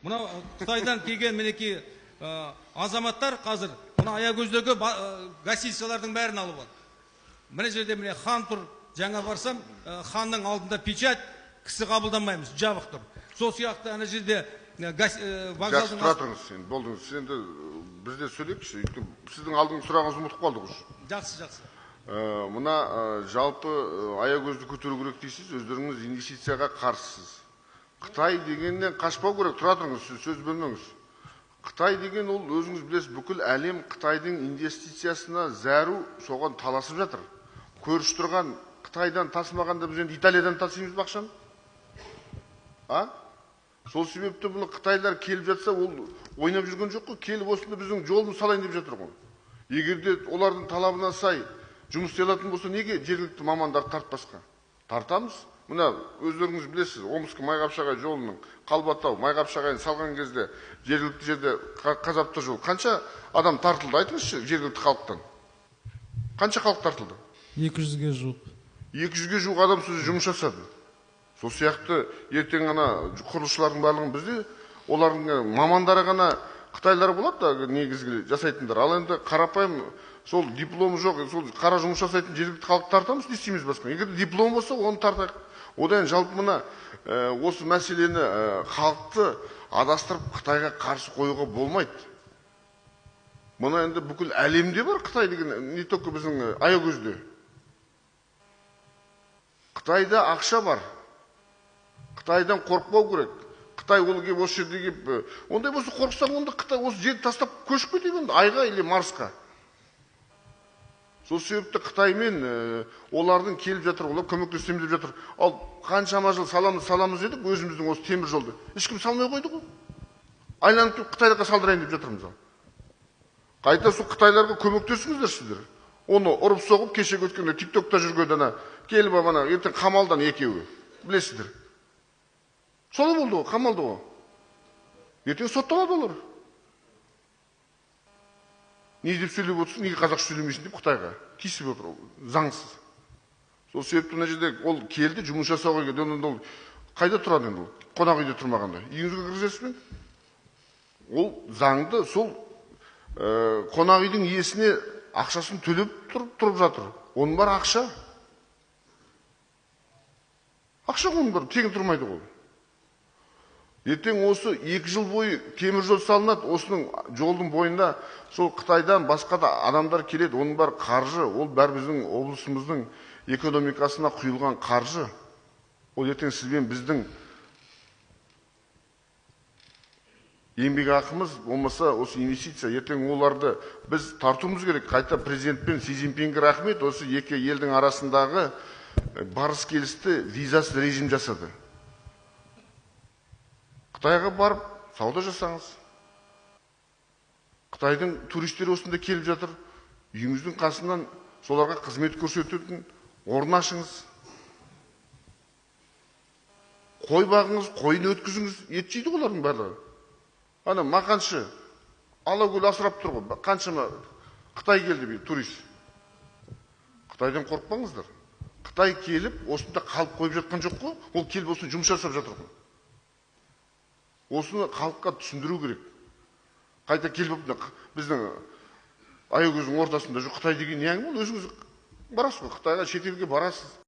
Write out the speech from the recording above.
Мына Қытайдан келген мінекей азаматтар қазір мына аягөздегі гостиницалардың бәрін алып алды. Мына жерде міне хан тұр, жаңа барсам, ханның алдында печать, кісі қабылданмаймыз, жабық тұр. Сол сияқты ана жерде вокзалдың... Жақсы, тұра тұрыңыз, сен болдыңыз. Сен де бізде сөйлейікші, сіздің алдың сұрағыңызды ұмытып қалдық už. Жақсы. Мына жалпы аягөзді көтеру керек дейсіз, өздеріңіз инвестицияға қарсысыз. Қытай дегеннен қашпау керек, тұра тұрыңыз, сөз бөлмеңіз. Қытай деген ол өзіңіз білесіз, бүкіл әлем Қытайдың инвестициясына зәру соған таласып жатыр. Көріш тұрған Қытайдан тасымағанда біз енді Италиядан тасимыз бақшаны. Сол себепті бұны Қытайлар келіп жатса, ол ойнап жүрген жоқ қой, келіп осында біздің жолын салайын деп жатыр ғой. Егерде олардың талабына сай жұмыс істей алатын болса, неге жергілікті мамандарды тартпасқа? Тартамыз. Мына өздеріңіз білесіз, Омск Майқапшағай жолының Қалбатау Майқапшағайын салған кезде жергілікті жерде Қазапты жол қанша адам тартылды, айтыңызшы, жергілікті халықтан? Қанша халық тартылды? 200-ге жуық. 200-ге жуық адам сөзі жұмыс жасады. Сол сияқты ертең ғана құрылысшылардың барлығын бізде, олардың мамандары ғана Қытайлар болады да негізгі жасайтындар. Ал енді қарапайым сол дипломы жоқ, сол қара жұмыс жасайтын жергілікті халық тартамыз, не істейміз басқа? Егер диплом болса, оны тартайық. Одан жалпы мына осы мәселені халықты адастырып Қытайға қарсы қоюға болмайды. Мұна енді бүкіл әлемде бар Қытай деген, не только біздің аягөзде. Қытайда ақша бар. Қытайдан қорықпау керек. Қытай ол келіп осы жерде келіп, ондай болса қорықсаң, онда Қытай осы жерді тастап көшіп кетеді, айға или Марсқа. Сол себепті Қытаймен олардың келіп жатыр, олар көмектесеміз деп жатыр. Ал қаншама жыл саламыз едік, өзіміздің осы темір жолды. Ешкім салмай қойды ғой. Айланып келіп Қытайға салдырайын деп жатырмыз. Қайта сол Қытайларға көмектесіңіздер сіздер. Оны ұрып соғып, кеше өткенде тиктокта жүрген ана келіп ана ертең қамалдан екеуі. Білесіздер. Солай болды ғой, қамалды ғой. Ертең сотталады олар. Не деп сөйлеп отырсың, неге қазақша сөйлемейсің деп Қытайға кесіп отыр, заңсыз. Сол себепті мына жерде ол келді, жұмыс жасауға келді. Ол қайда тұрады енді ол? Қонақ үйде тұрмағанда. Үйіңізге кіргізесіз бе? Ол заңды сол қонақ үйдің иесіне ақшасын төлеп тұрып жатыр. Оның бар ақша. Ақша оның бар, тегін тұрмайды ғой. Ертең осы 2 жыл бойы темір жол салынады, осының жолдың бойында сол Қытайдан басқа да адамдар келеді, оның бар қаржы, ол бәр біздің облысымыздың экономикасына құйылған қаржы. Ол ертең сізбен біздің еңбек ақымыз болмаса осы инвестиция, ертең оларды біз тартуымыз керек. Қайта президент пен Си Цзиньпинге рахмет, осы екі елдің арасындағы барыс келісті визасыз режим жасады. Қытайға барып, сауда жасаңыз. Қытайдың туристері осында келіп жатыр. Үйіңіздің қасынан соларға қызмет көрсететін орын ашыңыз. Қой бағыңыз, қойын өткізіңіз, ет жейді олардың барлығы. Ана мақаншы, Алакөл асырап тұр ғой, қаншама Қытай келді турист. Қытайдан қорықпаңыздар. Қытай келіп, осында қалып қойып жатқан жоқ қой, ол келіп осында жұмыс жасап жатыр ғой. Осыны халыққа түсіндіру керек. Қайта келіп біздің аягөздің ортасында жоқ Қытай деген не әңгіме? Өзіңіз барасыз ғой, Қытайға шетелге барасыз.